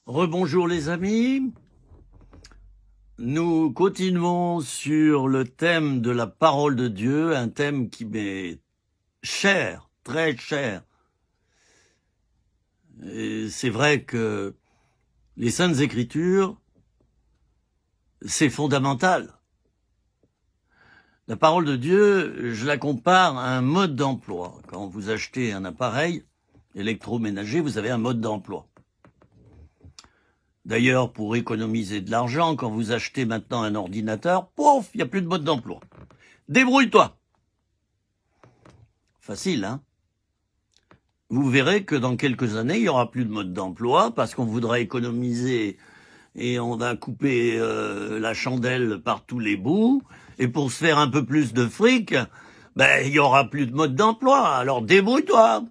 Rebonjour les amis, nous continuons sur le thème de la parole de Dieu, un thème qui m'est cher, très cher. Et c'est vrai que les Saintes Écritures, c'est fondamental. La parole de Dieu, je la compare à un mode d'emploi. Quand vous achetez un appareil électroménager, vous avez un mode d'emploi. D'ailleurs, pour économiser de l'argent, quand vous achetez maintenant un ordinateur, pouf, il n'y a plus de mode d'emploi. Débrouille-toi. Facile, hein? Vous verrez que dans quelques années, il n'y aura plus de mode d'emploi parce qu'on voudra économiser et on va couper la chandelle par tous les bouts. Et pour se faire un peu plus de fric, il n'y aura plus de mode d'emploi. Alors débrouille-toi.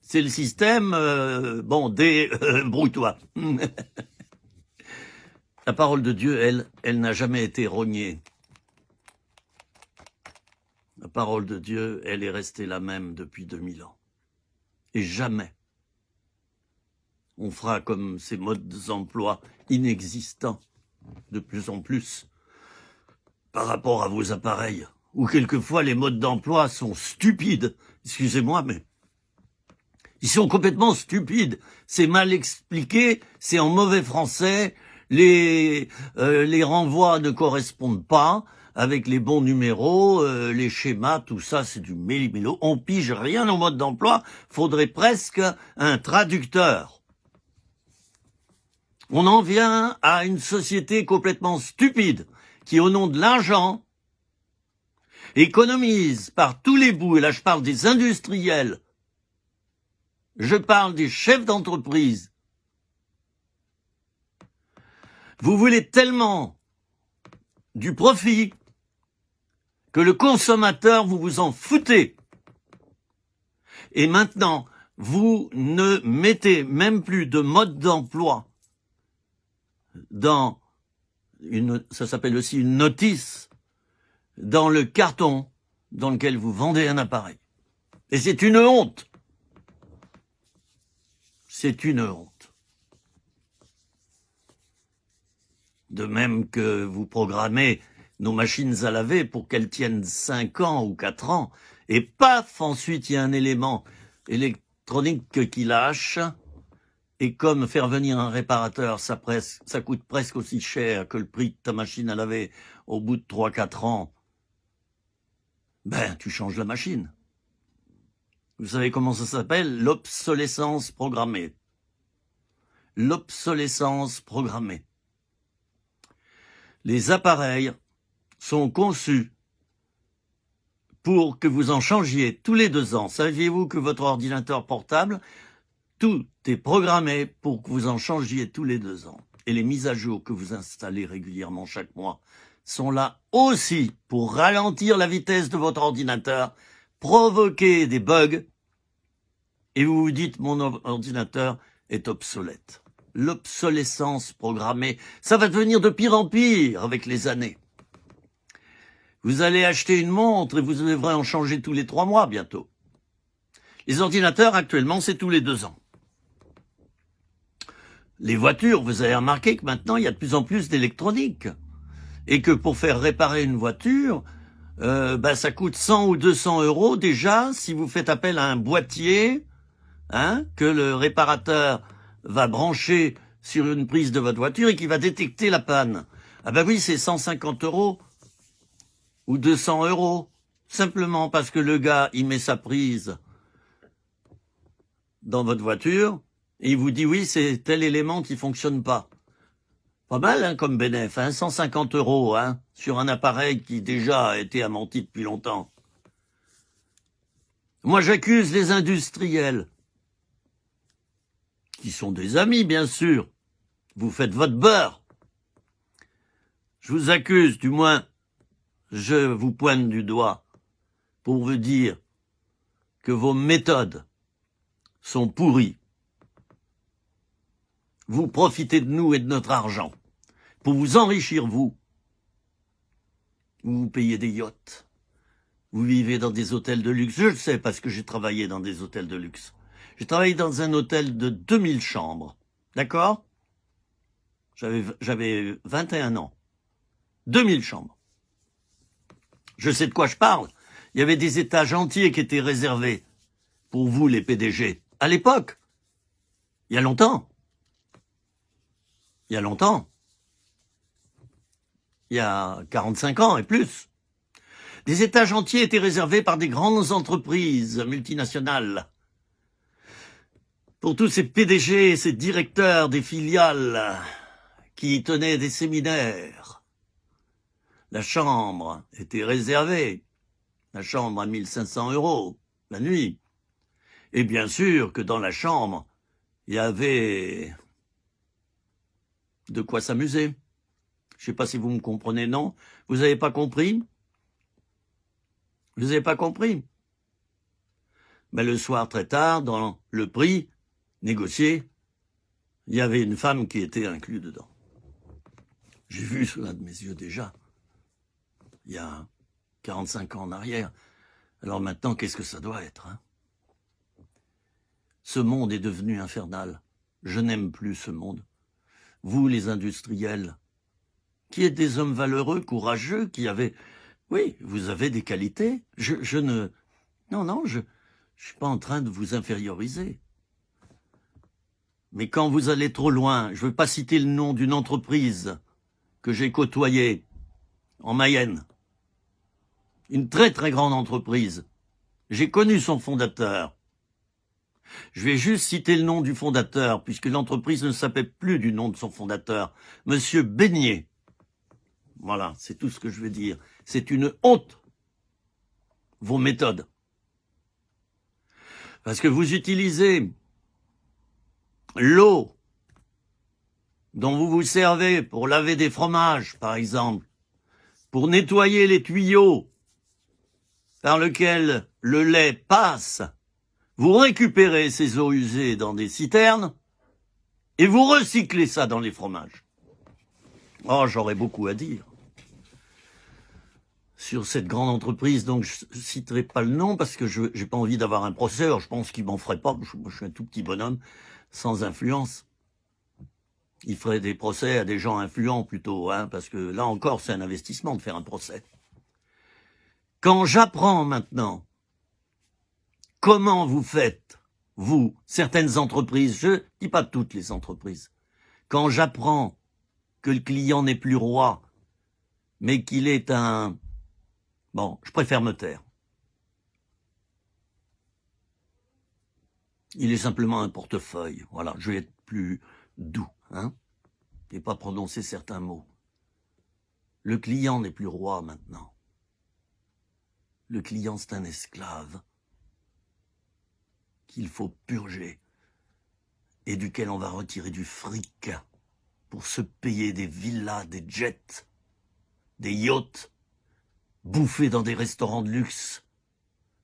C'est le système, débrouille-toi. La parole de Dieu, elle n'a jamais été rognée. La parole de Dieu, elle est restée la même depuis 2000 ans. Et jamais on fera comme ces modes d'emploi inexistants de plus en plus par rapport à vos appareils, où quelquefois les modes d'emploi sont stupides. Excusez-moi, mais ils sont complètement stupides. C'est mal expliqué, c'est en mauvais français, les renvois ne correspondent pas avec les bons numéros, les schémas, tout ça, c'est du méli-mélo. On pige rien au mode d'emploi, faudrait presque un traducteur. On en vient à une société complètement stupide qui, au nom de l'argent, économise par tous les bouts, et là je parle des industriels, je parle des chefs d'entreprise. Vous voulez tellement du profit que le consommateur, vous vous en foutez. Et maintenant, vous ne mettez même plus de mode d'emploi dans ça s'appelle aussi une notice, dans le carton dans lequel vous vendez un appareil. Et c'est une honte. C'est une honte. De même que vous programmez nos machines à laver pour qu'elles tiennent 5 ans ou 4 ans, et paf, ensuite il y a un élément électronique qui lâche, et comme faire venir un réparateur, ça coûte presque aussi cher que le prix de ta machine à laver au bout de 3-4 ans, tu changes la machine. Vous savez comment ça s'appelle? L'obsolescence programmée. L'obsolescence programmée. Les appareils sont conçus pour que vous en changiez tous les 2 ans. Saviez-vous que votre ordinateur portable, tout est programmé pour que vous en changiez tous les 2 ans. Et les mises à jour que vous installez régulièrement chaque mois sont là aussi pour ralentir la vitesse de votre ordinateur, provoquer des bugs, et vous vous dites mon ordinateur est obsolète. L'obsolescence programmée, ça va devenir de pire en pire avec les années. Vous allez acheter une montre et vous devrez en changer tous les 3 mois bientôt. Les ordinateurs actuellement c'est tous les 2 ans. Les voitures, vous avez remarqué que maintenant il y a de plus en plus d'électronique. Et que pour faire réparer une voiture, ça coûte 100 ou 200 € déjà si vous faites appel à un boîtier, que le réparateur va brancher sur une prise de votre voiture et qui va détecter la panne. Ah oui, c'est 150 € ou 200 €, simplement parce que le gars, il met sa prise dans votre voiture et il vous dit oui, c'est tel élément qui fonctionne pas. Pas mal comme bénéf, 150 € sur un appareil qui déjà a été amorti depuis longtemps. Moi, j'accuse les industriels, qui sont des amis, bien sûr. Vous faites votre beurre. Je vous accuse, du moins, je vous pointe du doigt pour vous dire que vos méthodes sont pourries. Vous profitez de nous et de notre argent pour vous enrichir, vous. Vous payez des yachts. Vous vivez dans des hôtels de luxe. Je le sais parce que j'ai travaillé dans des hôtels de luxe. J'ai travaillé dans un hôtel de 2000 chambres, d'accord? J'avais 21 ans. 2000 chambres. Je sais de quoi je parle. Il y avait des étages entiers qui étaient réservés pour vous, les PDG. À l'époque. Il y a longtemps. Il y a longtemps. Il y a 45 ans et plus. Des étages entiers étaient réservés par des grandes entreprises multinationales. Pour tous ces PDG, ces directeurs des filiales qui tenaient des séminaires. La chambre était réservée. La chambre à 1500 € la nuit. Et bien sûr que dans la chambre, il y avait de quoi s'amuser. Je ne sais pas si vous me comprenez, non? Vous n'avez pas compris? Vous n'avez pas compris? Mais le soir, très tard, dans le prix négocié, il y avait une femme qui était inclue dedans. J'ai vu cela de mes yeux déjà, il y a 45 ans en arrière. Alors maintenant, qu'est-ce que ça doit être, hein? Ce monde est devenu infernal. Je n'aime plus ce monde. Vous, les industriels, qui êtes des hommes valeureux, courageux, qui avez... Oui, vous avez des qualités. Je ne... Non, je suis pas en train de vous inférioriser. Mais quand vous allez trop loin, je ne veux pas citer le nom d'une entreprise que j'ai côtoyée en Mayenne. Une très très grande entreprise. J'ai connu son fondateur. Je vais juste citer le nom du fondateur, puisque l'entreprise ne s'appelle plus du nom de son fondateur. Monsieur Beignet. Voilà, c'est tout ce que je veux dire. C'est une honte, vos méthodes. Parce que vous utilisez l'eau dont vous vous servez pour laver des fromages, par exemple, pour nettoyer les tuyaux par lesquels le lait passe, vous récupérez ces eaux usées dans des citernes et vous recyclez ça dans les fromages. Oh, j'aurais beaucoup à dire sur cette grande entreprise, donc je ne citerai pas le nom parce que je n'ai pas envie d'avoir un procès. Alors je pense qu'il m'en ferait pas, je suis un tout petit bonhomme sans influence. Il ferait des procès à des gens influents plutôt, hein, parce que là encore c'est un investissement de faire un procès. Quand j'apprends maintenant comment vous faites, vous, certaines entreprises, je ne dis pas toutes les entreprises, quand j'apprends que le client n'est plus roi, mais qu'il est un... Bon, je préfère me taire. Il est simplement un portefeuille. Voilà, je vais être plus doux, hein, et pas prononcer certains mots. Le client n'est plus roi maintenant. Le client, c'est un esclave qu'il faut purger et duquel on va retirer du fric pour se payer des villas, des jets, des yachts, bouffer dans des restaurants de luxe,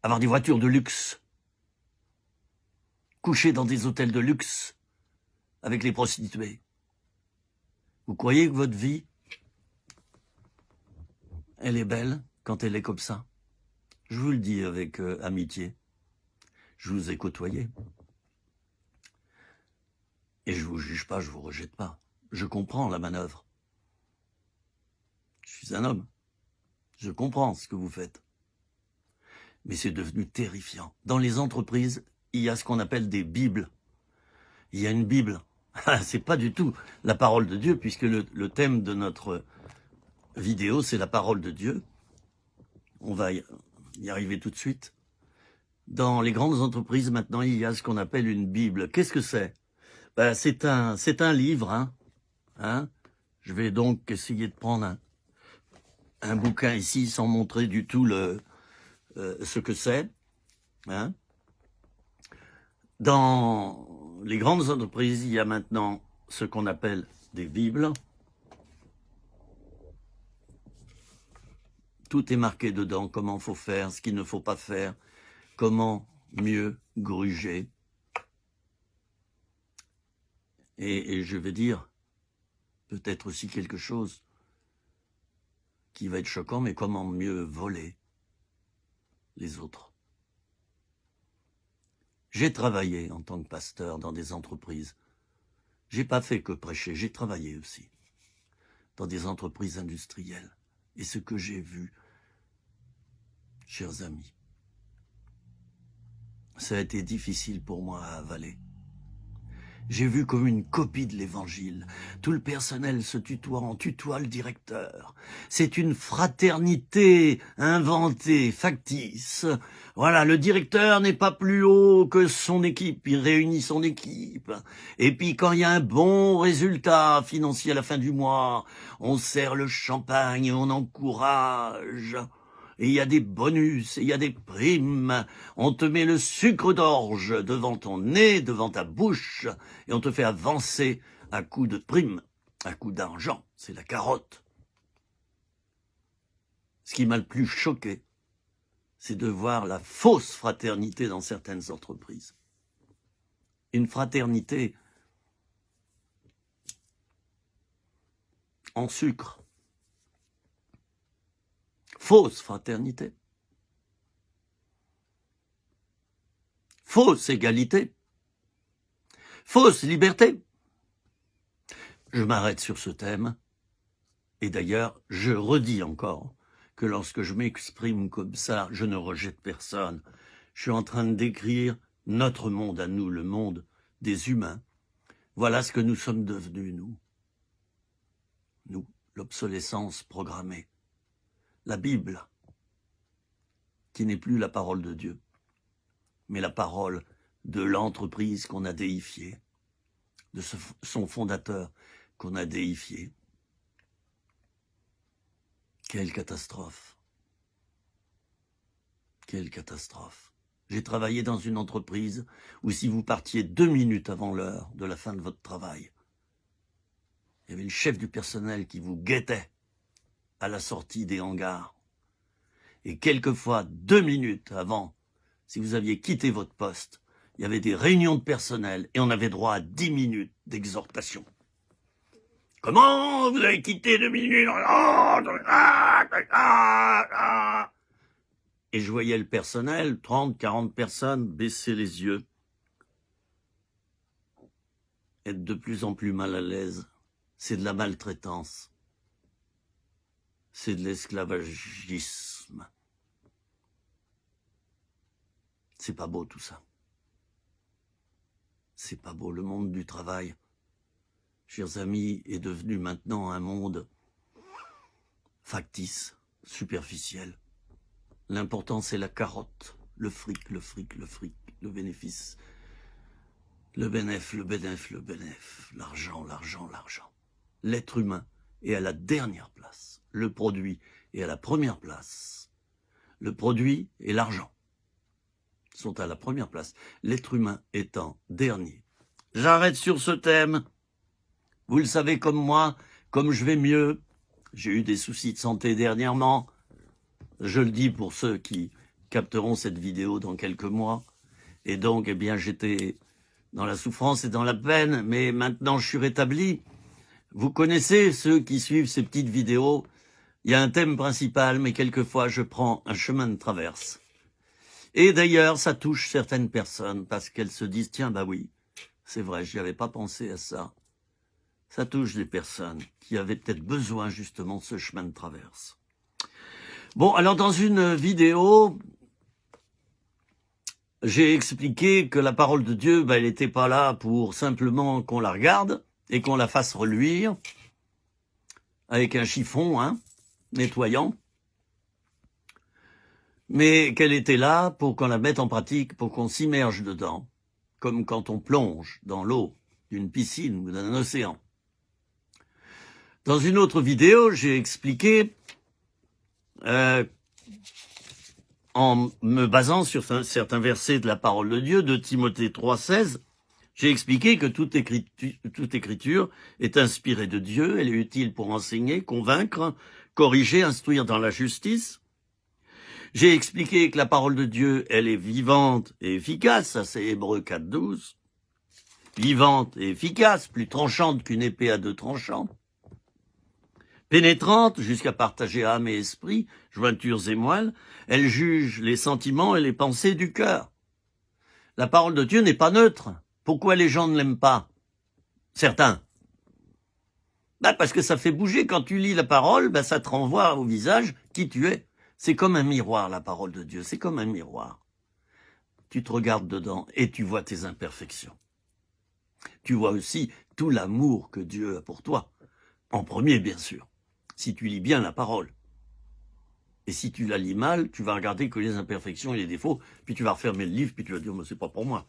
avoir des voitures de luxe, coucher dans des hôtels de luxe avec les prostituées. Vous croyez que votre vie, elle est belle quand elle est comme ça? Je vous le dis avec amitié. Je vous ai côtoyé. Et je vous juge pas, je vous rejette pas. Je comprends la manœuvre. Je suis un homme. Je comprends ce que vous faites. Mais c'est devenu terrifiant. Dans les entreprises, il y a ce qu'on appelle des bibles. Il y a une Bible. C'est pas du tout la parole de Dieu, puisque le thème de notre vidéo, c'est la parole de Dieu. On va y arriver tout de suite. Dans les grandes entreprises, maintenant, il y a ce qu'on appelle une Bible. Qu'est-ce que c'est? Ben, c'est un livre. Hein. Je vais donc essayer de prendre un bouquin ici sans montrer du tout ce que c'est. Hein. Dans les grandes entreprises, il y a maintenant ce qu'on appelle des Bibles. Tout est marqué dedans, comment il faut faire, ce qu'il ne faut pas faire, comment mieux gruger. Et je vais dire peut-être aussi quelque chose qui va être choquant, mais comment mieux voler les autres. J'ai travaillé en tant que pasteur dans des entreprises. J'ai pas fait que prêcher, j'ai travaillé aussi dans des entreprises industrielles. Et ce que j'ai vu, chers amis, ça a été difficile pour moi à avaler. J'ai vu comme une copie de l'évangile. Tout le personnel se tutoie, on tutoie le directeur. C'est une fraternité inventée, factice. Voilà, le directeur n'est pas plus haut que son équipe, il réunit son équipe. Et puis quand il y a un bon résultat financier à la fin du mois, on sert le champagne et on encourage. Et il y a des bonus, et il y a des primes. On te met le sucre d'orge devant ton nez, devant ta bouche, et on te fait avancer à coups de primes, à coups d'argent. C'est la carotte. Ce qui m'a le plus choqué, c'est de voir la fausse fraternité dans certaines entreprises. Une fraternité en sucre. Fausse fraternité. Fausse égalité. Fausse liberté. Je m'arrête sur ce thème. Et d'ailleurs, je redis encore que lorsque je m'exprime comme ça, je ne rejette personne. Je suis en train de décrire notre monde à nous, le monde des humains. Voilà ce que nous sommes devenus, nous. Nous, l'obsolescence programmée. La Bible, qui n'est plus la parole de Dieu, mais la parole de l'entreprise qu'on a déifiée, de son fondateur qu'on a déifié. Quelle catastrophe! Quelle catastrophe! J'ai travaillé dans une entreprise où si vous partiez 2 minutes avant l'heure de la fin de votre travail, il y avait le chef du personnel qui vous guettait à la sortie des hangars. Et quelquefois, 2 minutes avant, si vous aviez quitté votre poste, il y avait des réunions de personnel et on avait droit à 10 minutes d'exhortation. Comment vous avez quitté 2 minutes? Et je voyais le personnel, 30, 40 personnes, baisser les yeux, être de plus en plus mal à l'aise. C'est de la maltraitance. C'est de l'esclavagisme. C'est pas beau tout ça. C'est pas beau. Le monde du travail, chers amis, est devenu maintenant un monde factice, superficiel. L'important c'est la carotte, le fric, le fric, le fric, le bénéfice, le bénéf, le bénéf, le bénéf, l'argent, l'argent, l'argent. L'être humain est à la dernière place. Le produit est à la première place. Le produit et l'argent sont à la première place. L'être humain étant dernier. J'arrête sur ce thème. Vous le savez comme moi, comme je vais mieux. J'ai eu des soucis de santé dernièrement. Je le dis pour ceux qui capteront cette vidéo dans quelques mois. Et donc, eh bien, j'étais dans la souffrance et dans la peine, mais maintenant je suis rétabli. Vous connaissez ceux qui suivent ces petites vidéos. Il y a un thème principal, mais quelquefois je prends un chemin de traverse. Et d'ailleurs, ça touche certaines personnes parce qu'elles se disent « Tiens, bah oui, c'est vrai, j'y avais pas pensé à ça. » Ça touche des personnes qui avaient peut-être besoin justement de ce chemin de traverse. Bon, alors dans une vidéo, j'ai expliqué que la parole de Dieu, elle n'était pas là pour simplement qu'on la regarde et qu'on la fasse reluire avec un chiffon, nettoyant, mais qu'elle était là pour qu'on la mette en pratique, pour qu'on s'immerge dedans, comme quand on plonge dans l'eau d'une piscine ou d'un océan. Dans une autre vidéo, j'ai expliqué, en me basant sur certains versets de la parole de Dieu, de Timothée 3,16, j'ai expliqué que toute écriture est inspirée de Dieu, elle est utile pour enseigner, convaincre, corriger, instruire dans la justice. J'ai expliqué que la parole de Dieu, elle est vivante et efficace, ça c'est Hébreux 4,12. Vivante et efficace, plus tranchante qu'une épée à 2 tranchants. Pénétrante jusqu'à partager âme et esprit, jointures et moelles, elle juge les sentiments et les pensées du cœur. La parole de Dieu n'est pas neutre. Pourquoi les gens ne l'aiment pas? Certains. Parce que ça fait bouger. Quand tu lis la parole, ça te renvoie au visage qui tu es. C'est comme un miroir, la parole de Dieu. C'est comme un miroir. Tu te regardes dedans et tu vois tes imperfections. Tu vois aussi tout l'amour que Dieu a pour toi. En premier, bien sûr. Si tu lis bien la parole. Et si tu la lis mal, tu vas regarder que les imperfections et les défauts, puis tu vas refermer le livre, puis tu vas dire, mais c'est pas pour moi.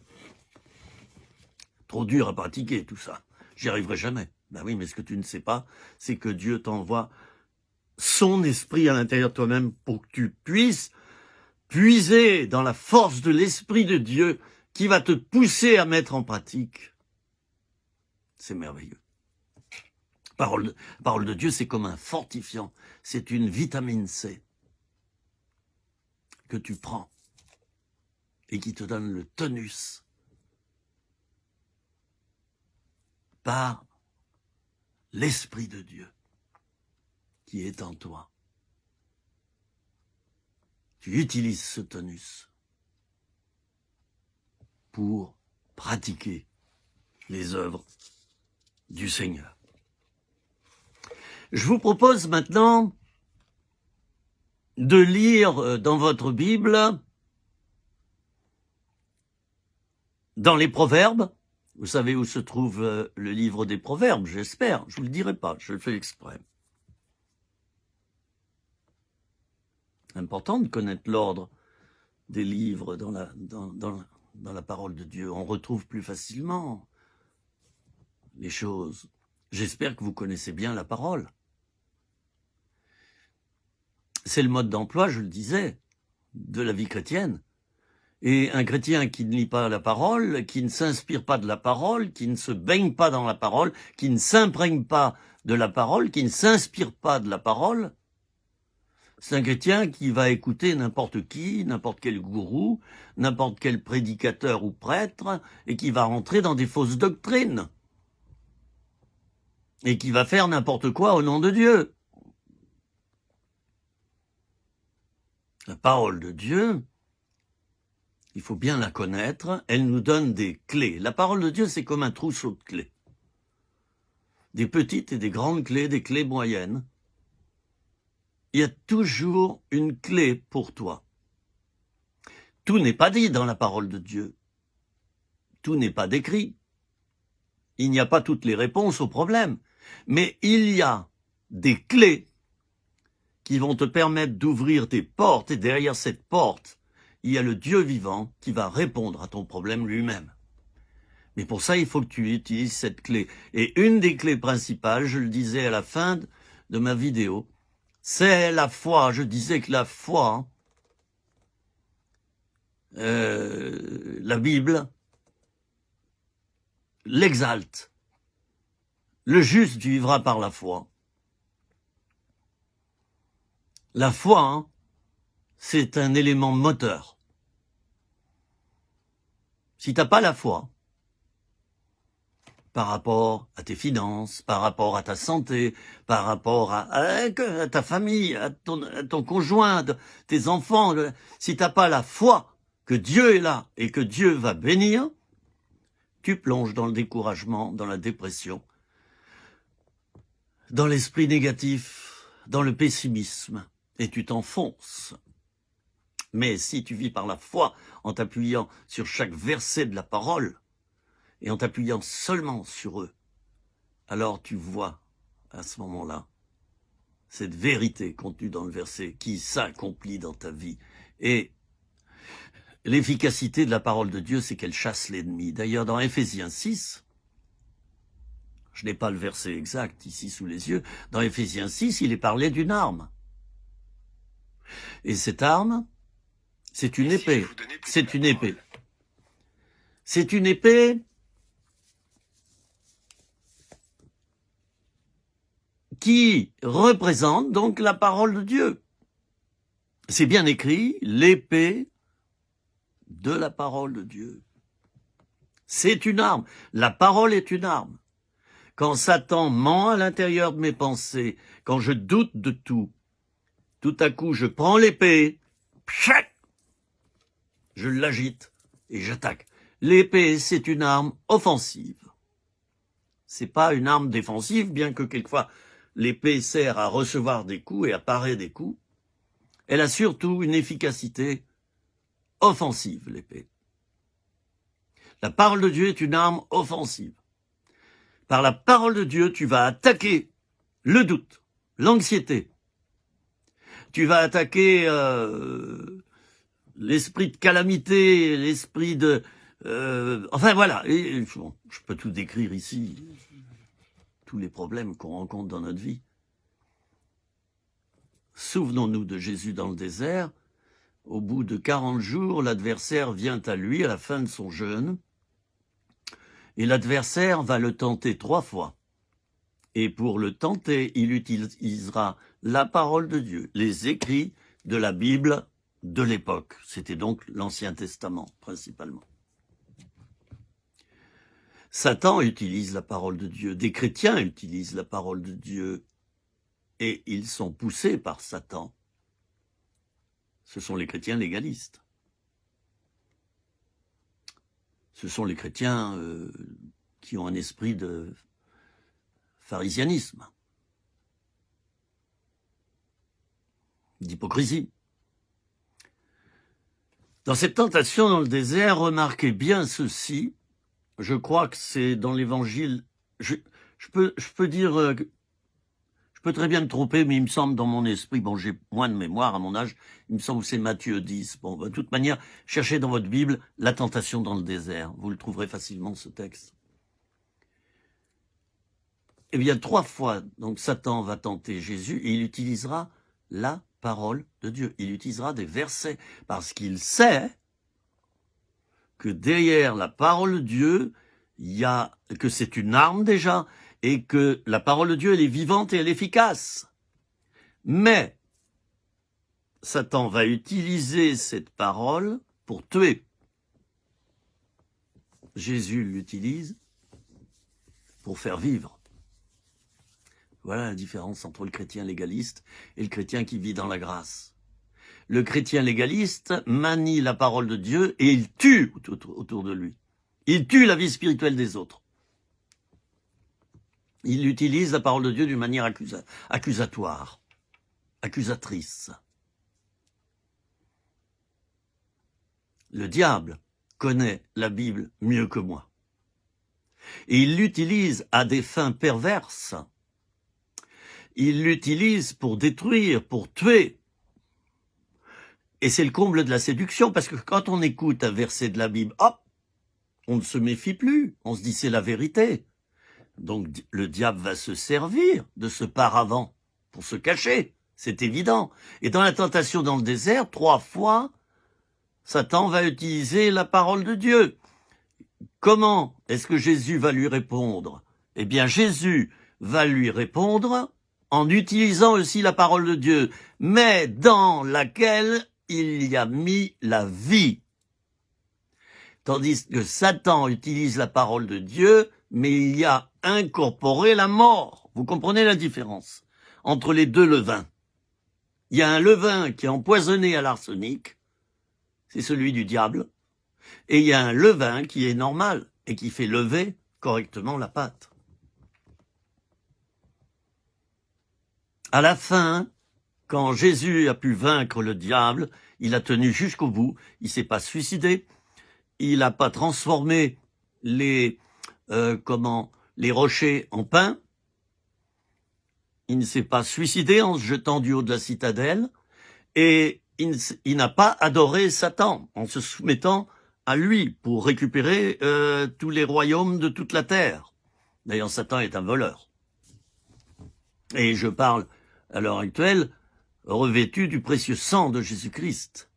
Trop dur à pratiquer, tout ça. J'y arriverai jamais. Ben oui, mais ce que tu ne sais pas, c'est que Dieu t'envoie son esprit à l'intérieur de toi-même pour que tu puisses puiser dans la force de l'esprit de Dieu qui va te pousser à mettre en pratique. C'est merveilleux. Parole de Dieu, c'est comme un fortifiant. C'est une vitamine C que tu prends et qui te donne le tonus par l'Esprit de Dieu qui est en toi. Tu utilises ce tonus pour pratiquer les œuvres du Seigneur. Je vous propose maintenant de lire dans votre Bible, dans les Proverbes. Vous savez où se trouve le livre des Proverbes, j'espère. Je vous le dirai pas, je le fais exprès. Important de connaître l'ordre des livres dans la parole de Dieu. On retrouve plus facilement les choses. J'espère que vous connaissez bien la parole. C'est le mode d'emploi, je le disais, de la vie chrétienne. Et un chrétien qui ne lit pas la parole, qui ne s'inspire pas de la parole, qui ne se baigne pas dans la parole, qui ne s'imprègne pas de la parole, qui ne s'inspire pas de la parole, c'est un chrétien qui va écouter n'importe qui, n'importe quel gourou, n'importe quel prédicateur ou prêtre, et qui va rentrer dans des fausses doctrines. Et qui va faire n'importe quoi au nom de Dieu. La parole de Dieu, il faut bien la connaître, elle nous donne des clés. La parole de Dieu, c'est comme un trousseau de clés. Des petites et des grandes clés, des clés moyennes. Il y a toujours une clé pour toi. Tout n'est pas dit dans la parole de Dieu. Tout n'est pas décrit. Il n'y a pas toutes les réponses aux problèmes. Mais il y a des clés qui vont te permettre d'ouvrir tes portes, et derrière cette porte, il y a le Dieu vivant qui va répondre à ton problème lui-même. Mais pour ça, il faut que tu utilises cette clé. Et une des clés principales, je le disais à la fin de ma vidéo, c'est la foi. Je disais que la foi, la Bible, l'exalte. Le juste vivra par la foi. La foi, c'est un élément moteur. Si t'as pas la foi, par rapport à tes finances, par rapport à ta santé, par rapport à ta famille, à ton conjoint, tes enfants, si t'as pas la foi que Dieu est là et que Dieu va bénir, tu plonges dans le découragement, dans la dépression, dans l'esprit négatif, dans le pessimisme, et tu t'enfonces. Mais si tu vis par la foi, en t'appuyant sur chaque verset de la parole, et en t'appuyant seulement sur eux, alors tu vois, à ce moment-là, cette vérité contenue dans le verset qui s'accomplit dans ta vie. Et l'efficacité de la parole de Dieu, c'est qu'elle chasse l'ennemi. D'ailleurs, dans Éphésiens 6, je n'ai pas le verset exact ici sous les yeux, dans Éphésiens 6, il est parlé d'une arme. Et cette arme, c'est une épée. C'est une épée. C'est une épée qui représente donc la parole de Dieu. C'est bien écrit, l'épée de la parole de Dieu. C'est une arme. La parole est une arme. Quand Satan ment à l'intérieur de mes pensées, quand je doute de tout à coup je prends l'épée, je l'agite et j'attaque. L'épée, c'est une arme offensive. C'est pas une arme défensive, bien que quelquefois l'épée sert à recevoir des coups et à parer des coups. Elle a surtout une efficacité offensive, l'épée. La parole de Dieu est une arme offensive. Par la parole de Dieu, tu vas attaquer le doute, l'anxiété. Tu vas attaquer l'esprit de calamité, l'esprit de... enfin voilà, et, bon, je peux tout décrire ici, tous les problèmes qu'on rencontre dans notre vie. Souvenons-nous de Jésus dans le désert. Au bout de 40 jours, l'adversaire vient à lui à la fin de son jeûne. Et l'adversaire va le tenter 3 fois. Et pour le tenter, il utilisera la parole de Dieu, les écrits de la Bible de l'époque. C'était donc l'Ancien Testament, principalement. Satan utilise la parole de Dieu. Des chrétiens utilisent la parole de Dieu. Et ils sont poussés par Satan. Ce sont les chrétiens légalistes. Ce sont les chrétiens qui ont un esprit de pharisianisme, d'hypocrisie. Dans cette tentation dans le désert, remarquez bien ceci. Je crois que c'est dans l'Évangile. Je peux dire... je peux très bien me tromper, mais il me semble dans mon esprit, bon, j'ai moins de mémoire à mon âge, il me semble que c'est Matthieu 10. Bon, de toute manière, cherchez dans votre Bible la tentation dans le désert. Vous le trouverez facilement, ce texte. Eh bien, 3 fois, donc Satan va tenter Jésus et il utilisera la parole de Dieu. Il utilisera des versets parce qu'il sait que derrière la parole de Dieu, que c'est une arme déjà, et que la parole de Dieu, elle est vivante et elle est efficace. Mais Satan va utiliser cette parole pour tuer. Jésus l'utilise pour faire vivre. Voilà la différence entre le chrétien légaliste et le chrétien qui vit dans la grâce. Le chrétien légaliste manie la parole de Dieu et il tue autour de lui. Il tue la vie spirituelle des autres. Il utilise la parole de Dieu d'une manière accusatoire, accusatrice. Le diable connaît la Bible mieux que moi. Et il l'utilise à des fins perverses. Il l'utilise pour détruire, pour tuer. Et c'est le comble de la séduction, parce que quand on écoute un verset de la Bible, hop, on ne se méfie plus, on se dit c'est la vérité. Donc le diable va se servir de ce paravent pour se cacher, c'est évident. Et dans la tentation dans le désert, 3 fois, Satan va utiliser la parole de Dieu. Comment est-ce que Jésus va lui répondre? Eh bien, Jésus va lui répondre en utilisant aussi la parole de Dieu, mais dans laquelle il y a mis la vie. Tandis que Satan utilise la parole de Dieu, mais il y a incorporé la mort. Vous comprenez la différence entre les 2 levains? Il y a un levain qui est empoisonné à l'arsenic, c'est celui du diable, et il y a un levain qui est normal et qui fait lever correctement la pâte. À la fin, quand Jésus a pu vaincre le diable, il a tenu jusqu'au bout, il s'est pas suicidé, il n'a pas transformé les rochers en pain, il ne s'est pas suicidé en se jetant du haut de la citadelle, et il n'a pas adoré Satan en se soumettant à lui pour récupérer tous les royaumes de toute la terre. D'ailleurs, Satan est un voleur. Et je parle, à l'heure actuelle, revêtu du précieux sang de Jésus-Christ,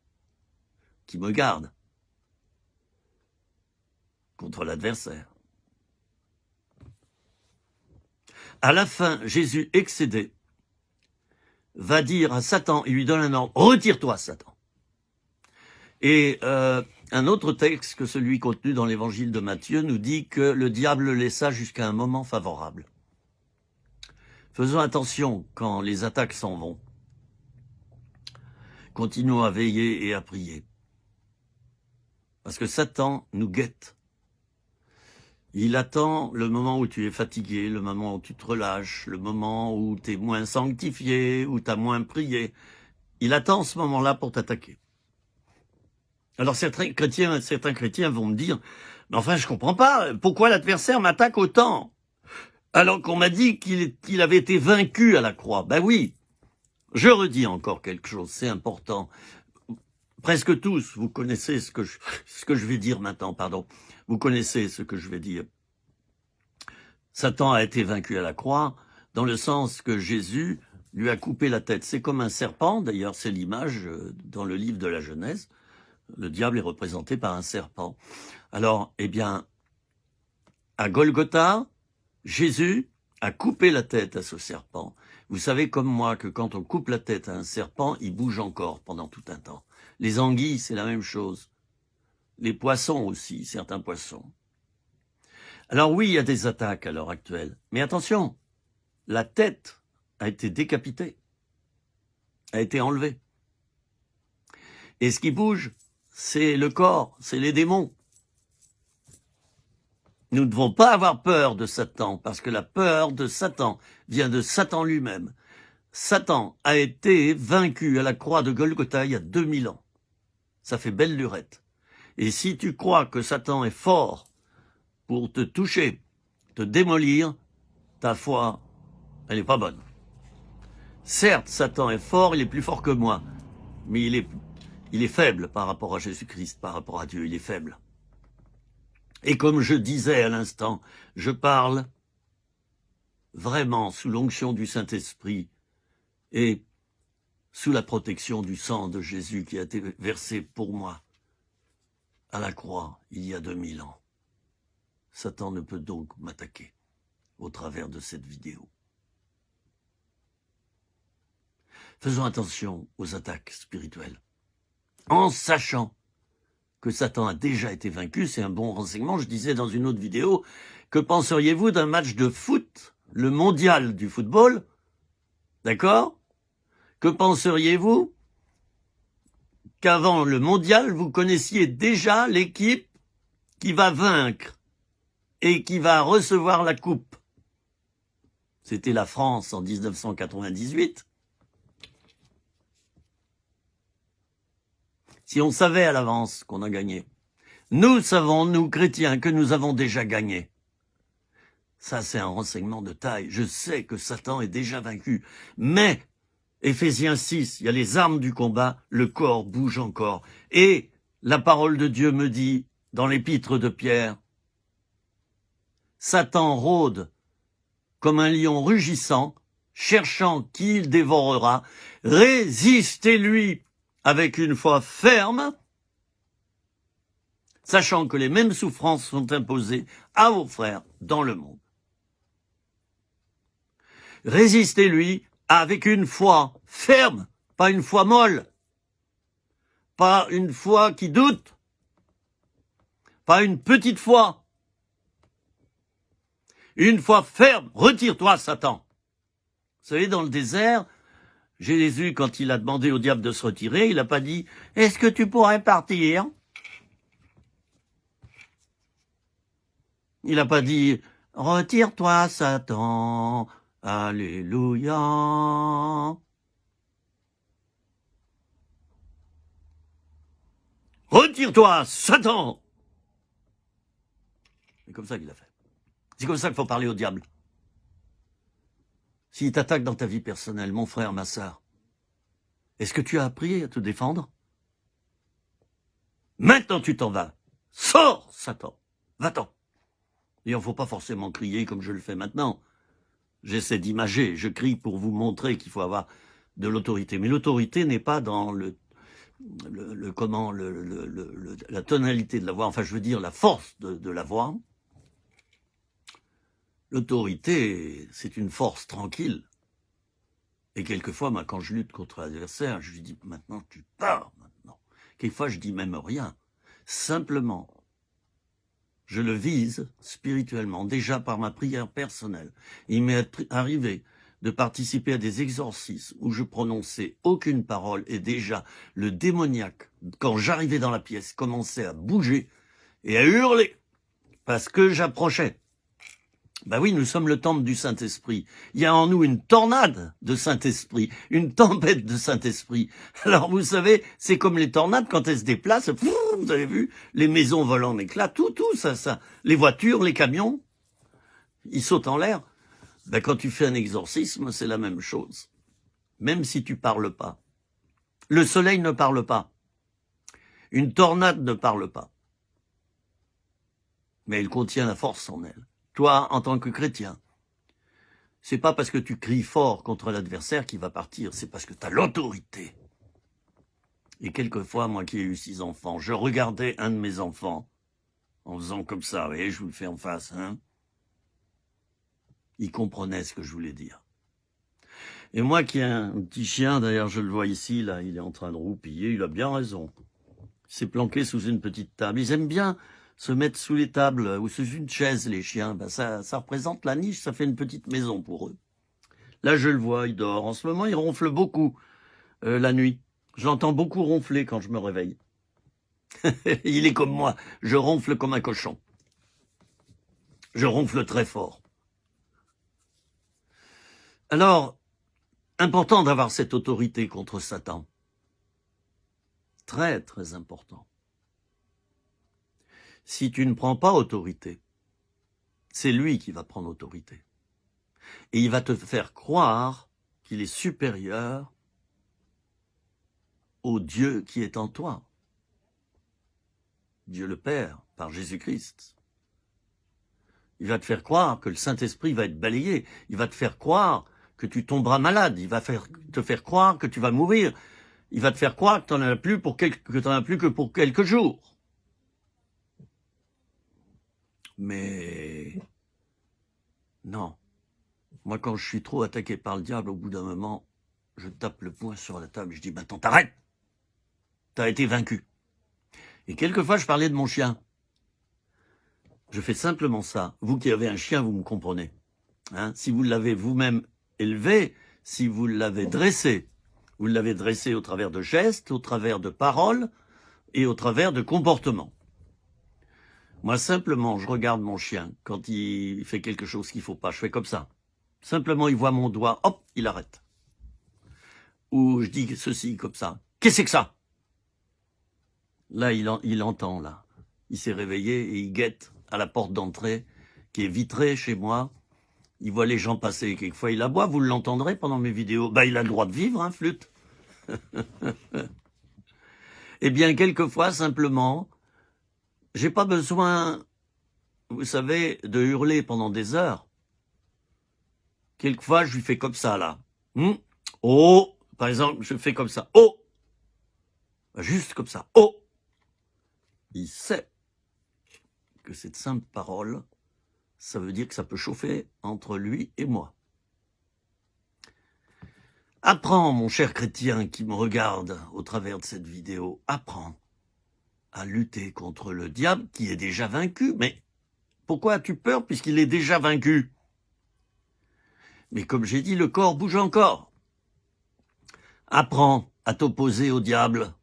qui me garde contre l'adversaire. À la fin, Jésus, excédé, va dire à Satan, il lui donne un ordre, retire-toi, Satan. Et un autre texte que celui contenu dans l'évangile de Matthieu nous dit que le diable le laissa jusqu'à un moment favorable. Faisons attention quand les attaques s'en vont. Continuons à veiller et à prier. Parce que Satan nous guette. Il attend le moment où tu es fatigué, le moment où tu te relâches, le moment où tu es moins sanctifié, où tu as moins prié. Il attend ce moment-là pour t'attaquer. Alors certains chrétiens vont me dire, mais enfin je comprends pas, pourquoi l'adversaire m'attaque autant alors qu'on m'a dit qu'il avait été vaincu à la croix. Ben oui, je redis encore quelque chose, c'est important. Presque tous, vous connaissez ce que je vais dire maintenant, pardon. Vous connaissez ce que je vais dire. Satan a été vaincu à la croix dans le sens que Jésus lui a coupé la tête. C'est comme un serpent, d'ailleurs c'est l'image dans le livre de la Genèse. Le diable est représenté par un serpent. Alors, eh bien, à Golgotha, Jésus a coupé la tête à ce serpent. Vous savez comme moi que quand on coupe la tête à un serpent, il bouge encore pendant tout un temps. Les anguilles, c'est la même chose. Les poissons aussi, certains poissons. Alors oui, il y a des attaques à l'heure actuelle. Mais attention, la tête a été décapitée, a été enlevée. Et ce qui bouge, c'est le corps, c'est les démons. Nous ne devons pas avoir peur de Satan, parce que la peur de Satan vient de Satan lui-même. Satan a été vaincu à la croix de Golgotha il y a 2000 ans. Ça fait belle lurette. Et si tu crois que Satan est fort pour te toucher, te démolir, ta foi, elle n'est pas bonne. Certes, Satan est fort, il est plus fort que moi, mais il est faible par rapport à Jésus-Christ, par rapport à Dieu, il est faible. Et comme je disais à l'instant, je parle vraiment sous l'onction du Saint-Esprit et sous la protection du sang de Jésus qui a été versé pour moi à la croix il y a 2000 ans. Satan ne peut donc m'attaquer au travers de cette vidéo. Faisons attention aux attaques spirituelles, en sachant que Satan a déjà été vaincu. C'est un bon renseignement. Je disais dans une autre vidéo, que penseriez-vous d'un match de foot, le mondial du football, d'accord? Que penseriez-vous qu'avant le mondial, vous connaissiez déjà l'équipe qui va vaincre et qui va recevoir la coupe? C'était la France en 1998. Si on savait à l'avance qu'on a gagné. Nous savons, nous chrétiens, que nous avons déjà gagné. Ça, c'est un renseignement de taille. Je sais que Satan est déjà vaincu. Mais, Éphésiens 6, il y a les armes du combat, le corps bouge encore. Et la parole de Dieu me dit, dans l'épître de Pierre, Satan rôde comme un lion rugissant, cherchant qui il dévorera. Résistez-lui avec une foi ferme, sachant que les mêmes souffrances sont imposées à vos frères dans le monde. Résistez-lui avec une foi ferme, pas une foi molle, pas une foi qui doute, pas une petite foi. Une foi ferme, retire-toi, Satan. Vous savez, dans le désert, Jésus, quand il a demandé au diable de se retirer, il n'a pas dit « Est-ce que tu pourrais partir ?» Il n'a pas dit « Retire-toi, Satan, alléluia !» Retire-toi, Satan! C'est comme ça qu'il a fait. C'est comme ça qu'il faut parler au diable. S'il t'attaque dans ta vie personnelle, mon frère, ma sœur, est-ce que tu as appris à te défendre? Maintenant tu t'en vas. Sors, Satan. Va-t'en. Et il ne faut pas forcément crier comme je le fais maintenant. J'essaie d'imager, je crie pour vous montrer qu'il faut avoir de l'autorité. Mais l'autorité n'est pas dans la tonalité de la voix, enfin je veux dire la force de la voix. L'autorité, c'est une force tranquille. Et quelquefois, moi, quand je lutte contre l'adversaire, je lui dis, maintenant, tu pars, maintenant. Quelquefois, je dis même rien. Simplement, je le vise spirituellement, déjà par ma prière personnelle. Il m'est arrivé de participer à des exorcismes où je prononçais aucune parole et déjà le démoniaque, quand j'arrivais dans la pièce, commençait à bouger et à hurler parce que j'approchais. Ben oui, nous sommes le temple du Saint-Esprit. Il y a en nous une tornade de Saint-Esprit, une tempête de Saint-Esprit. Alors vous savez, c'est comme les tornades quand elles se déplacent, vous avez vu, les maisons volent en éclats, tout ça. Les voitures, les camions, ils sautent en l'air. Ben, quand tu fais un exorcisme, c'est la même chose. Même si tu parles pas. Le soleil ne parle pas. Une tornade ne parle pas. Mais elle contient la force en elle. Toi, en tant que chrétien, c'est pas parce que tu cries fort contre l'adversaire qu'il va partir, c'est parce que tu as l'autorité. Et quelquefois, moi qui ai eu 6 enfants, je regardais un de mes enfants en faisant comme ça, vous voyez, je vous le fais en face, hein. Il comprenait ce que je voulais dire. Et moi qui ai un petit chien, d'ailleurs je le vois ici, là, il est en train de roupiller, il a bien raison. Il s'est planqué sous une petite table. Ils aiment bien se mettre sous les tables ou sous une chaise, les chiens. Ben ça représente la niche, ça fait une petite maison pour eux. Là, je le vois, il dort. En ce moment, il ronfle beaucoup la nuit. J'entends beaucoup ronfler quand je me réveille. Il est comme moi, je ronfle comme un cochon. Je ronfle très fort. Alors, important d'avoir cette autorité contre Satan. Très, très important. Si tu ne prends pas autorité, c'est lui qui va prendre autorité. Et il va te faire croire qu'il est supérieur au Dieu qui est en toi. Dieu le Père, par Jésus-Christ. Il va te faire croire que le Saint-Esprit va être balayé. Il va te faire croire que tu tomberas malade. Il va te faire croire que tu vas mourir. Il va te faire croire que tu n'en as plus que pour quelques jours. Mais non. Moi, quand je suis trop attaqué par le diable, au bout d'un moment, je tape le poing sur la table et je dis « Maintenant, t'arrêtes. T'as été vaincu. » Et quelquefois, je parlais de mon chien. Je fais simplement ça. Vous qui avez un chien, vous me comprenez. Hein, si vous l'avez vous-même élevé, si vous l'avez dressé au travers de gestes, au travers de paroles et au travers de comportements. Moi, simplement, je regarde mon chien. Quand il fait quelque chose qu'il ne faut pas, je fais comme ça. Simplement, il voit mon doigt, hop, il arrête. Ou je dis ceci, comme ça. Qu'est-ce que c'est que ça? Là, il entend, là. Il s'est réveillé et il guette à la porte d'entrée, qui est vitrée chez moi. Il voit les gens passer. Quelquefois, il aboie, vous l'entendrez pendant mes vidéos. Ben, il a le droit de vivre, hein, flûte. Eh bien, quelquefois, simplement, j'ai pas besoin, vous savez, de hurler pendant des heures. Quelquefois, je lui fais comme ça, là. Oh, par exemple, je fais comme ça. Oh, juste comme ça. Oh. Il sait que cette simple parole, ça veut dire que ça peut chauffer entre lui et moi. Apprends, mon cher chrétien qui me regarde au travers de cette vidéo, apprends à lutter contre le diable qui est déjà vaincu. Mais pourquoi as-tu peur puisqu'il est déjà vaincu? Mais comme j'ai dit, le corps bouge encore. Apprends à t'opposer au diable.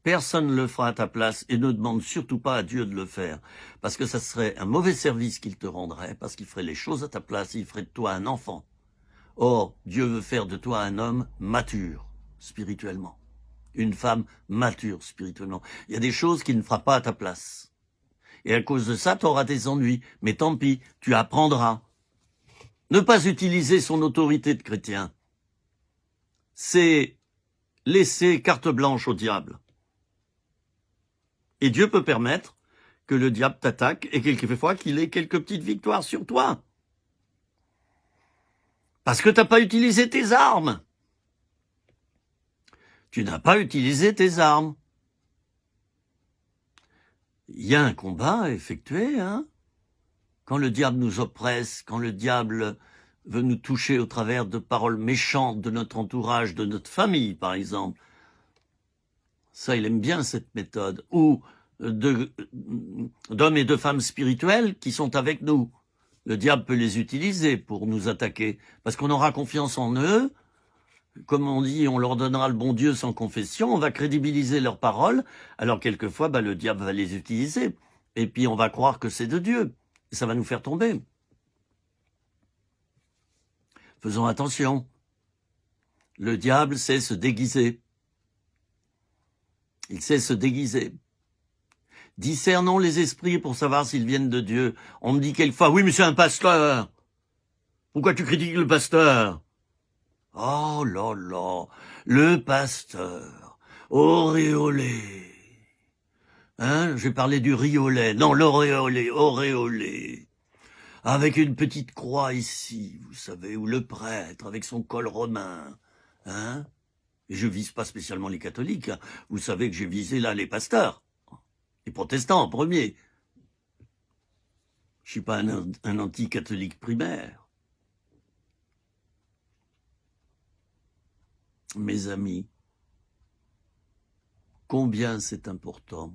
Personne ne le fera à ta place et ne demande surtout pas à Dieu de le faire. Parce que ça serait un mauvais service qu'il te rendrait, parce qu'il ferait les choses à ta place et il ferait de toi un enfant. Or, Dieu veut faire de toi un homme mature, spirituellement. Une femme mature, spirituellement. Il y a des choses qu'il ne fera pas à ta place. Et à cause de ça, tu auras des ennuis. Mais tant pis, tu apprendras. Ne pas utiliser son autorité de chrétien, c'est laisser carte blanche au diable. Et Dieu peut permettre que le diable t'attaque et quelquefois qu'il ait quelques petites victoires sur toi. Parce que tu n'as pas utilisé tes armes. Tu n'as pas utilisé tes armes. Il y a un combat à effectuer, hein. Quand le diable nous oppresse, quand le diable veut nous toucher au travers de paroles méchantes de notre entourage, de notre famille, par exemple. Ça, il aime bien cette méthode. Ou d'hommes et de femmes spirituels qui sont avec nous. Le diable peut les utiliser pour nous attaquer, parce qu'on aura confiance en eux. Comme on dit, on leur donnera le bon Dieu sans confession, on va crédibiliser leurs paroles, alors quelquefois, le diable va les utiliser. Et puis on va croire que c'est de Dieu. Et ça va nous faire tomber. Faisons attention. Le diable sait se déguiser. Il sait se déguiser. Discernons les esprits pour savoir s'ils viennent de Dieu. On me dit quelquefois, oui, mais c'est un pasteur. Pourquoi tu critiques le pasteur? Oh là là, le pasteur, auréolé. Hein, j'ai parlé du riolet. Non, l'auréolé, auréolé. Avec une petite croix ici, vous savez, ou le prêtre avec son col romain. Hein? Et je vise pas spécialement les catholiques. Hein. Vous savez que j'ai visé là les pasteurs. Les protestants en premier. Je suis pas un anti-catholique primaire. Mes amis, combien c'est important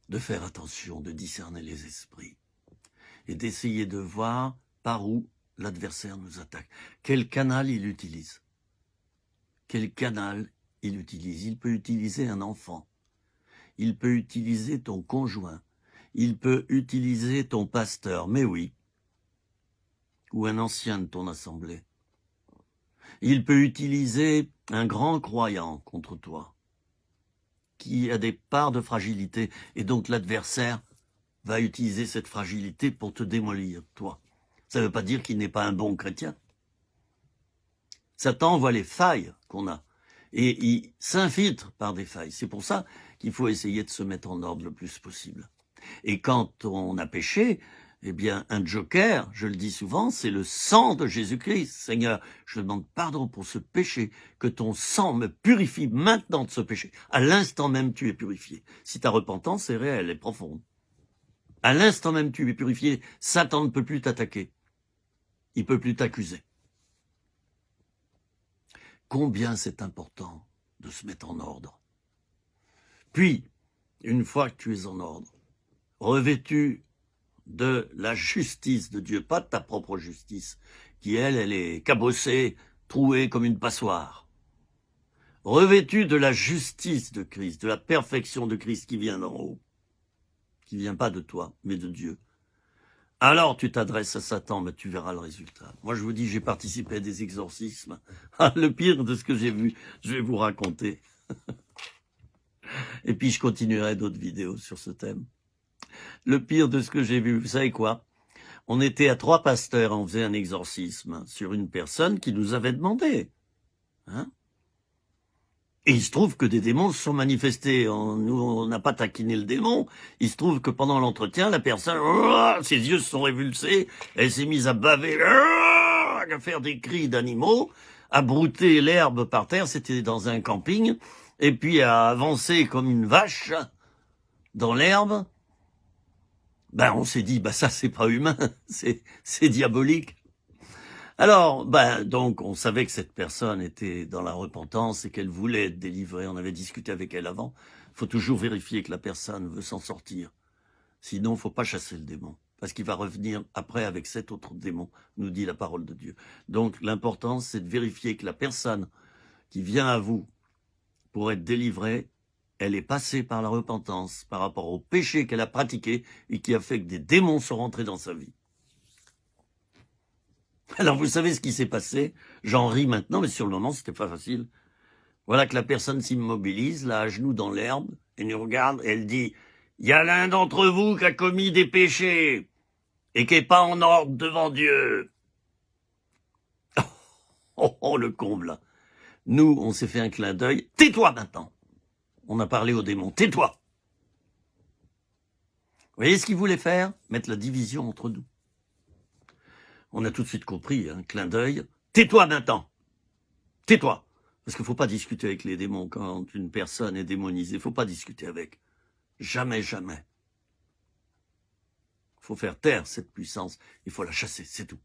de faire attention, de discerner les esprits et d'essayer de voir par où l'adversaire nous attaque. Quel canal il utilise? Quel canal il utilise? Il peut utiliser un enfant. Il peut utiliser ton conjoint. Il peut utiliser ton pasteur, mais oui, ou un ancien de ton assemblée. Il peut utiliser un grand croyant contre toi, qui a des parts de fragilité, et donc l'adversaire va utiliser cette fragilité pour te démolir, toi. Ça ne veut pas dire qu'il n'est pas un bon chrétien. Satan voit les failles qu'on a, et il s'infiltre par des failles. C'est pour ça qu'il faut essayer de se mettre en ordre le plus possible. Et quand on a péché, eh bien, un joker, je le dis souvent, c'est le sang de Jésus-Christ. Seigneur, je demande pardon pour ce péché, que ton sang me purifie maintenant de ce péché. À l'instant même, tu es purifié. Si ta repentance est réelle et profonde. À l'instant même, tu es purifié. Satan ne peut plus t'attaquer. Il ne peut plus t'accuser. Combien c'est important de se mettre en ordre. Puis, une fois que tu es en ordre, revêtu de la justice de Dieu, pas de ta propre justice, qui elle est cabossée, trouée comme une passoire. Revêtu de la justice de Christ, de la perfection de Christ qui vient d'en haut, qui vient pas de toi, mais de Dieu. Alors tu t'adresses à Satan, mais tu verras le résultat. Moi je vous dis, j'ai participé à des exorcismes. Le pire de ce que j'ai vu, je vais vous raconter. Et puis je continuerai d'autres vidéos sur ce thème. Le pire de ce que j'ai vu, vous savez quoi? On était à 3 pasteurs, on faisait un exorcisme sur une personne qui nous avait demandé. Hein? Et il se trouve que des démons se sont manifestés. Nous, on n'a pas taquiné le démon. Il se trouve que pendant l'entretien, la personne, ses yeux se sont révulsés, elle s'est mise à baver, à faire des cris d'animaux, à brouter l'herbe par terre, c'était dans un camping, et puis à avancer comme une vache dans l'herbe. On s'est dit, ça c'est pas humain, c'est diabolique. Alors, donc on savait que cette personne était dans la repentance et qu'elle voulait être délivrée. On avait discuté avec elle avant. Il faut toujours vérifier que la personne veut s'en sortir. Sinon, faut pas chasser le démon, parce qu'il va revenir après avec 7 autres démons, nous dit la parole de Dieu. Donc l'important, c'est de vérifier que la personne qui vient à vous pour être délivrée, elle est passée par la repentance par rapport au péché qu'elle a pratiqué et qui a fait que des démons sont rentrés dans sa vie. Alors vous savez ce qui s'est passé? J'en ris maintenant, mais sur le moment, c'était pas facile. Voilà que la personne s'immobilise, là, à genoux dans l'herbe, et nous regarde, et elle dit, « Il y a l'un d'entre vous qui a commis des péchés, et qui n'est pas en ordre devant Dieu. » Oh, le comble. Nous, on s'est fait un clin d'œil. « Tais-toi maintenant !» On a parlé au démon. « Tais-toi !» Vous voyez ce qu'il voulait faire? Mettre la division entre nous. On a tout de suite compris, un clin d'œil. « Tais-toi maintenant ! Tais-toi !» Parce qu'il ne faut pas discuter avec les démons quand une personne est démonisée. Il ne faut pas discuter avec. Jamais, jamais. Il faut faire taire cette puissance. Il faut la chasser, c'est tout.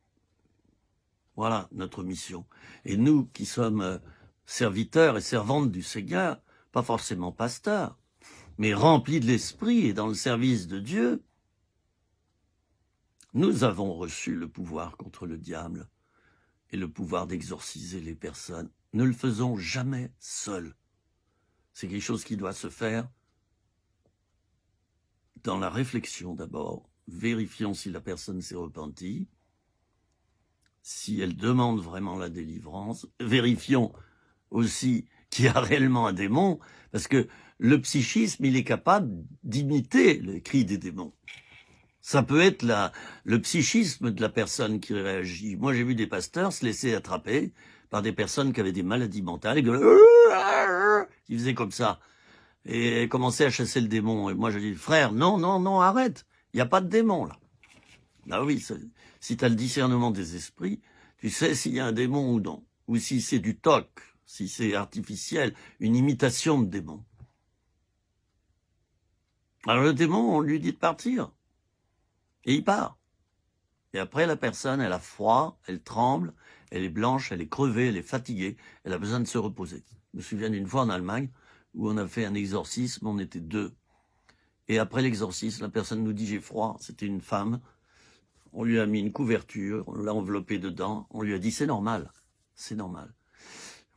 Voilà notre mission. Et nous qui sommes serviteurs et servantes du Seigneur, pas forcément pasteurs, mais remplis de l'esprit et dans le service de Dieu, Nous avons reçu le pouvoir contre le diable et le pouvoir d'exorciser les personnes. Ne le faisons jamais seuls. C'est quelque chose qui doit se faire dans la réflexion d'abord. Vérifions si la personne s'est repentie, si elle demande vraiment la délivrance. Vérifions aussi qu'il y a réellement un démon, parce que le psychisme, il est capable d'imiter les cris des démons. Ça peut être le psychisme de la personne qui réagit. Moi, j'ai vu des pasteurs se laisser attraper par des personnes qui avaient des maladies mentales et qui faisaient comme ça et commençaient à chasser le démon. Et moi, je dis, frère, non, non, non, arrête. Il n'y a pas de démon, là. Ah oui, si tu as le discernement des esprits, tu sais s'il y a un démon ou non. Ou si c'est du toc, si c'est artificiel, une imitation de démon. Alors le démon, on lui dit de partir. Et il part. Et après, la personne, elle a froid, elle tremble, elle est blanche, elle est crevée, elle est fatiguée, elle a besoin de se reposer. Je me souviens d'une fois en Allemagne où on a fait un exorcisme, on était 2. Et après l'exorcisme, la personne nous dit « j'ai froid ». C'était une femme. On lui a mis une couverture, on l'a enveloppée dedans. On lui a dit « c'est normal, c'est normal ».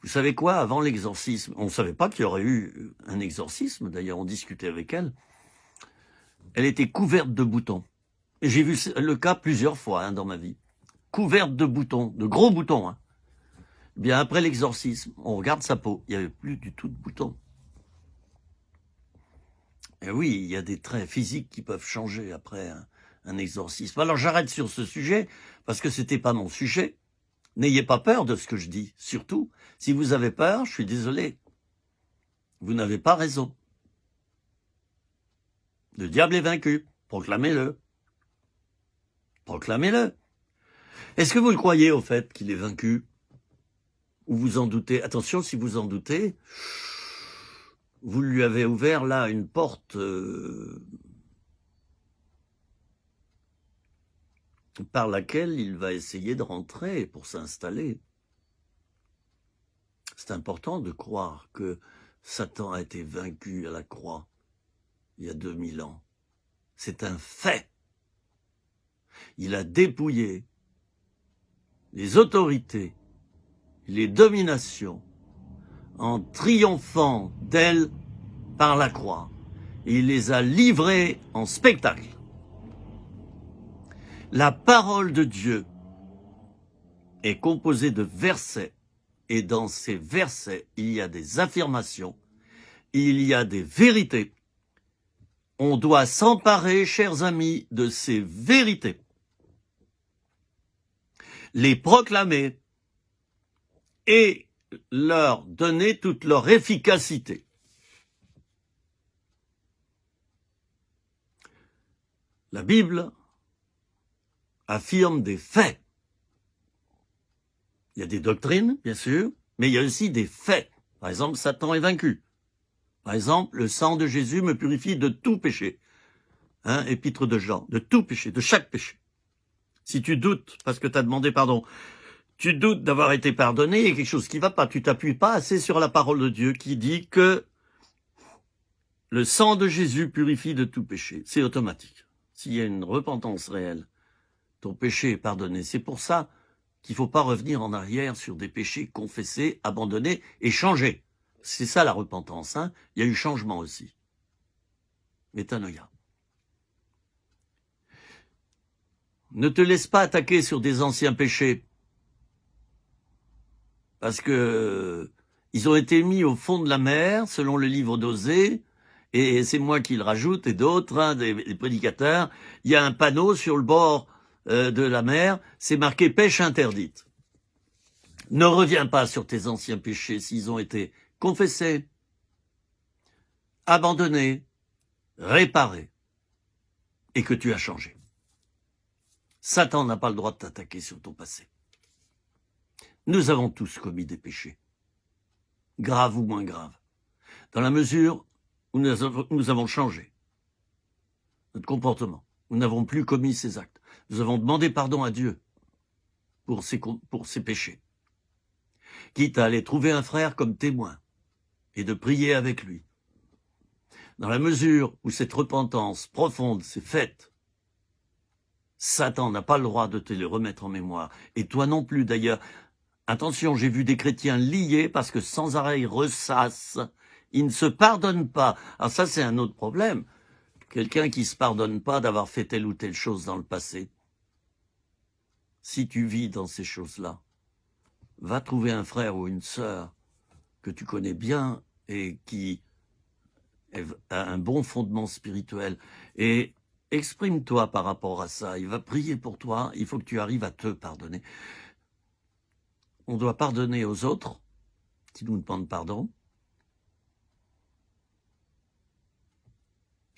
Vous savez quoi, avant l'exorcisme, on ne savait pas qu'il y aurait eu un exorcisme, d'ailleurs on discutait avec elle. Elle était couverte de boutons. Et j'ai vu le cas plusieurs fois dans ma vie. Couverte de boutons, de gros boutons. Bien après l'exorcisme, on regarde sa peau, il n'y avait plus du tout de boutons. Et oui, il y a des traits physiques qui peuvent changer après un exorcisme. Alors j'arrête sur ce sujet, parce que c'était pas mon sujet. N'ayez pas peur de ce que je dis. Surtout, si vous avez peur, je suis désolé. Vous n'avez pas raison. Le diable est vaincu. Proclamez-le. Proclamez-le. Est-ce que vous le croyez au fait qu'il est vaincu? Ou vous en doutez? Attention, si vous en doutez, vous lui avez ouvert là une porte par laquelle il va essayer de rentrer pour s'installer. C'est important de croire que Satan a été vaincu à la croix il y a 2000 ans. C'est un fait. Il a dépouillé les autorités, les dominations, en triomphant d'elles par la croix. Il les a livrées en spectacle. La parole de Dieu est composée de versets, et dans ces versets, il y a des affirmations, il y a des vérités. On doit s'emparer, chers amis, de ces vérités, les proclamer et leur donner toute leur efficacité. La Bible affirme des faits. Il y a des doctrines, bien sûr, mais il y a aussi des faits. Par exemple, Satan est vaincu. Par exemple, le sang de Jésus me purifie de tout péché. Épître de Jean, de tout péché, de chaque péché. Si tu doutes, parce que tu as demandé pardon, tu doutes d'avoir été pardonné, il y a quelque chose qui ne va pas. Tu t'appuies pas assez sur la parole de Dieu qui dit que le sang de Jésus purifie de tout péché. C'est automatique. S'il y a une repentance réelle, ton péché est pardonné. C'est pour ça qu'il ne faut pas revenir en arrière sur des péchés confessés, abandonnés et changés. C'est ça la repentance. Il y a eu changement aussi. Métanoïa. Ne te laisse pas attaquer sur des anciens péchés. Parce que ils ont été mis au fond de la mer, selon le livre d'Osée, et c'est moi qui le rajoute, et d'autres, des prédicateurs. Il y a un panneau sur le bord de la mer, c'est marqué « pêche interdite ». Ne reviens pas sur tes anciens péchés s'ils ont été confessés, abandonnés, réparés, et que tu as changé. Satan n'a pas le droit de t'attaquer sur ton passé. Nous avons tous commis des péchés, graves ou moins graves, dans la mesure où nous avons changé notre comportement. Nous n'avons plus commis ces actes. Nous avons demandé pardon à Dieu pour ces péchés, quitte à aller trouver un frère comme témoin et de prier avec lui. Dans la mesure où cette repentance profonde s'est faite, Satan n'a pas le droit de te les remettre en mémoire. Et toi non plus d'ailleurs. Attention, j'ai vu des chrétiens liés parce que sans arrêt ils ressassent. Ils ne se pardonnent pas. Alors ça, c'est un autre problème. Quelqu'un qui ne se pardonne pas d'avoir fait telle ou telle chose dans le passé. Si tu vis dans ces choses-là, va trouver un frère ou une sœur que tu connais bien et qui a un bon fondement spirituel. Et exprime-toi par rapport à ça. Il va prier pour toi. Il faut que tu arrives à te pardonner. On doit pardonner aux autres qui nous demandent pardon.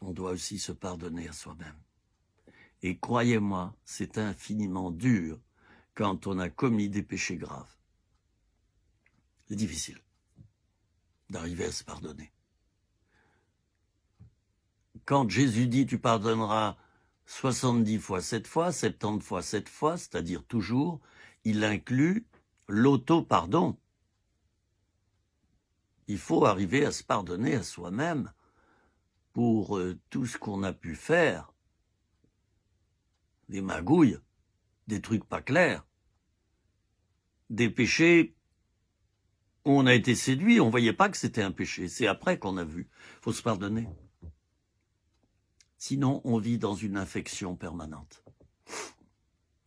On doit aussi se pardonner à soi-même. Et croyez-moi, c'est infiniment dur quand on a commis des péchés graves. C'est difficile d'arriver à se pardonner. Quand Jésus dit « tu pardonneras 70 fois 7 fois, 70 fois 7 fois », c'est-à-dire toujours, il inclut l'auto-pardon. Il faut arriver à se pardonner à soi-même pour tout ce qu'on a pu faire, des magouilles, des trucs pas clairs, des péchés où on a été séduit, on ne voyait pas que c'était un péché, c'est après qu'on a vu. Il faut se pardonner. Sinon, on vit dans une infection permanente.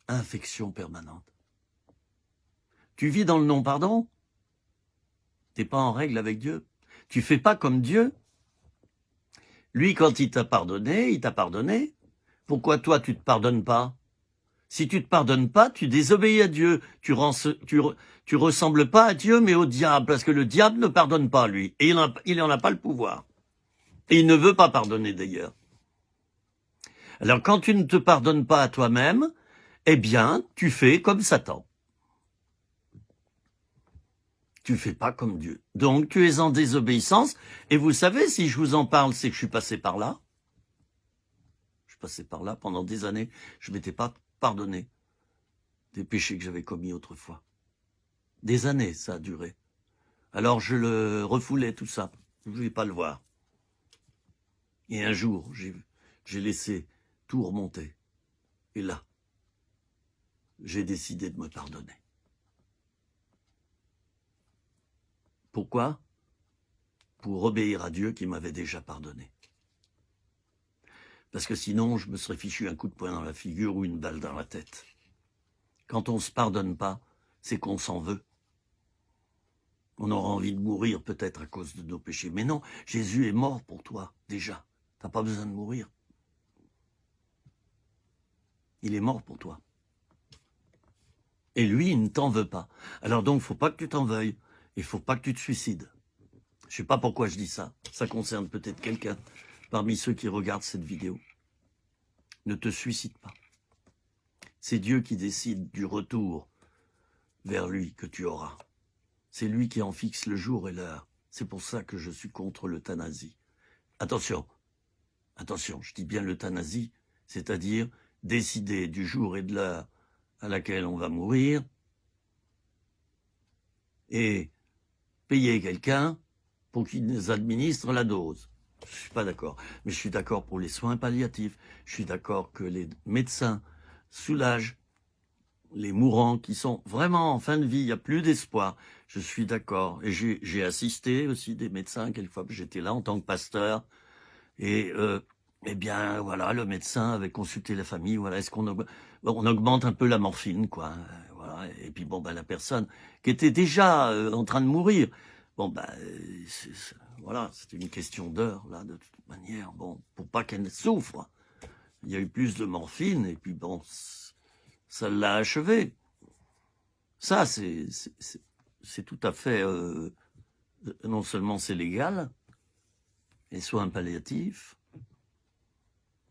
Infection permanente. Tu vis dans le non-pardon? Tu n'es pas en règle avec Dieu. Tu ne fais pas comme Dieu. Lui, quand il t'a pardonné, il t'a pardonné. Pourquoi toi, tu ne te pardonnes pas? Si tu ne te pardonnes pas, tu désobéis à Dieu. Tu ressembles pas à Dieu, mais au diable, parce que le diable ne pardonne pas, lui. Et il n'en a pas le pouvoir. Et il ne veut pas pardonner, d'ailleurs. Alors, quand tu ne te pardonnes pas à toi-même, eh bien, tu fais comme Satan. Tu fais pas comme Dieu. Donc, tu es en désobéissance. Et vous savez, si je vous en parle, c'est que je suis passé par là. Je suis passé par là pendant des années. Je m'étais pas pardonné des péchés que j'avais commis autrefois. Des années, ça a duré. Alors, je le refoulais, tout ça. Je ne voulais pas le voir. Et un jour, j'ai laissé tout remonter. Et là, j'ai décidé de me pardonner. Pourquoi? Pour obéir à Dieu qui m'avait déjà pardonné. Parce que sinon, je me serais fichu un coup de poing dans la figure ou une balle dans la tête. Quand on ne se pardonne pas, c'est qu'on s'en veut. On aura envie de mourir peut-être à cause de nos péchés. Mais non, Jésus est mort pour toi, déjà. Tu n'as pas besoin de mourir. Il est mort pour toi. Et lui, il ne t'en veut pas. Alors donc, il ne faut pas que tu t'en veuilles. Il ne faut pas que tu te suicides. Je ne sais pas pourquoi je dis ça. Ça concerne peut-être quelqu'un parmi ceux qui regardent cette vidéo. Ne te suicide pas. C'est Dieu qui décide du retour vers lui que tu auras. C'est lui qui en fixe le jour et l'heure. C'est pour ça que je suis contre l'euthanasie. Attention, je dis bien l'euthanasie, c'est-à-dire décider du jour et de l'heure à laquelle on va mourir et payer quelqu'un pour qu'il nous administre la dose. Je ne suis pas d'accord. Mais je suis d'accord pour les soins palliatifs. Je suis d'accord que les médecins soulagent les mourants qui sont vraiment en fin de vie. Il n'y a plus d'espoir. Je suis d'accord. Et j'ai assisté aussi des médecins, quelquefois j'étais là en tant que pasteur. Et eh bien, voilà, le médecin avait consulté la famille. Voilà, est-ce qu'on augmente un peu la morphine, quoi. Voilà. Et puis, bon, la personne qui était déjà en train de mourir, bon, voilà, c'était une question d'heure, là, de toute manière, bon, pour pas qu'elle souffre. Il y a eu plus de morphine, et puis, bon, ça l'a achevé. Ça, c'est tout à fait, non seulement c'est légal, les soins palliatifs,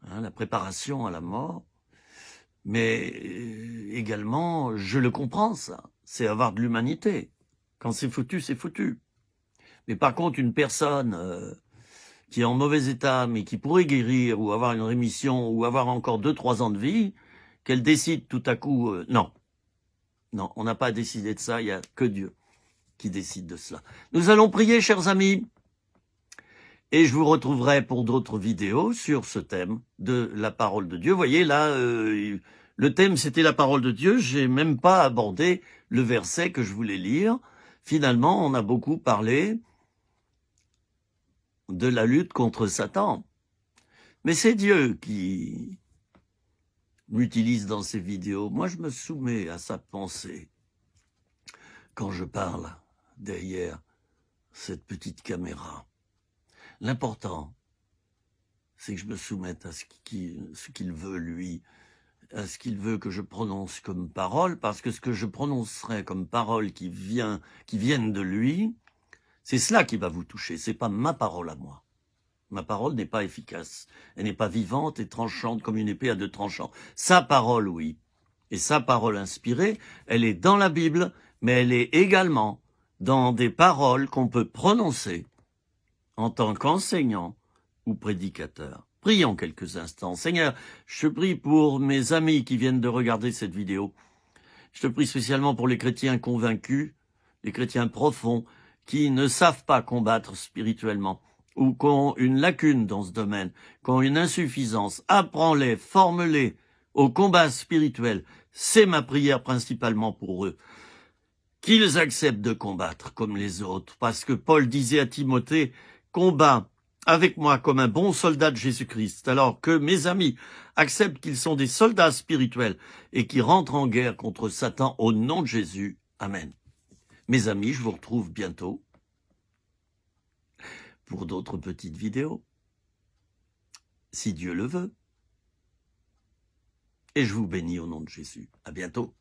hein, la préparation à la mort, mais également, je le comprends, ça, c'est avoir de l'humanité. Quand c'est foutu, c'est foutu. Mais par contre, une personne qui est en mauvais état, mais qui pourrait guérir, ou avoir une rémission, ou avoir encore 2-3 ans de vie, qu'elle décide tout à coup, non, on n'a pas décidé de ça, il n'y a que Dieu qui décide de cela. Nous allons prier, chers amis, Et je vous retrouverai pour d'autres vidéos sur ce thème de la parole de Dieu. Vous voyez, là, le thème, c'était la parole de Dieu. J'ai même pas abordé le verset que je voulais lire. Finalement, on a beaucoup parlé de la lutte contre Satan. Mais c'est Dieu qui m'utilise dans ces vidéos. Moi, je me soumets à sa pensée quand je parle derrière cette petite caméra. L'important, c'est que je me soumette à ce qu'il veut, lui, à ce qu'il veut que je prononce comme parole, parce que ce que je prononcerai comme parole qui viennent de lui, c'est cela qui va vous toucher, c'est pas ma parole à moi. Ma parole n'est pas efficace, elle n'est pas vivante et tranchante comme une épée à deux tranchants. Sa parole, oui, et sa parole inspirée, elle est dans la Bible, mais elle est également dans des paroles qu'on peut prononcer en tant qu'enseignant ou prédicateur. Prions quelques instants. Seigneur, je te prie pour mes amis qui viennent de regarder cette vidéo. Je te prie spécialement pour les chrétiens convaincus, les chrétiens profonds, qui ne savent pas combattre spirituellement, ou qui ont une lacune dans ce domaine, qui ont une insuffisance. Apprends-les, forme-les au combat spirituel. C'est ma prière principalement pour eux. Qu'ils acceptent de combattre comme les autres, parce que Paul disait à Timothée, combat avec moi comme un bon soldat de Jésus-Christ, alors que mes amis acceptent qu'ils sont des soldats spirituels et qui rentrent en guerre contre Satan au nom de Jésus. Amen. Mes amis, je vous retrouve bientôt pour d'autres petites vidéos, si Dieu le veut. Et je vous bénis au nom de Jésus. À bientôt.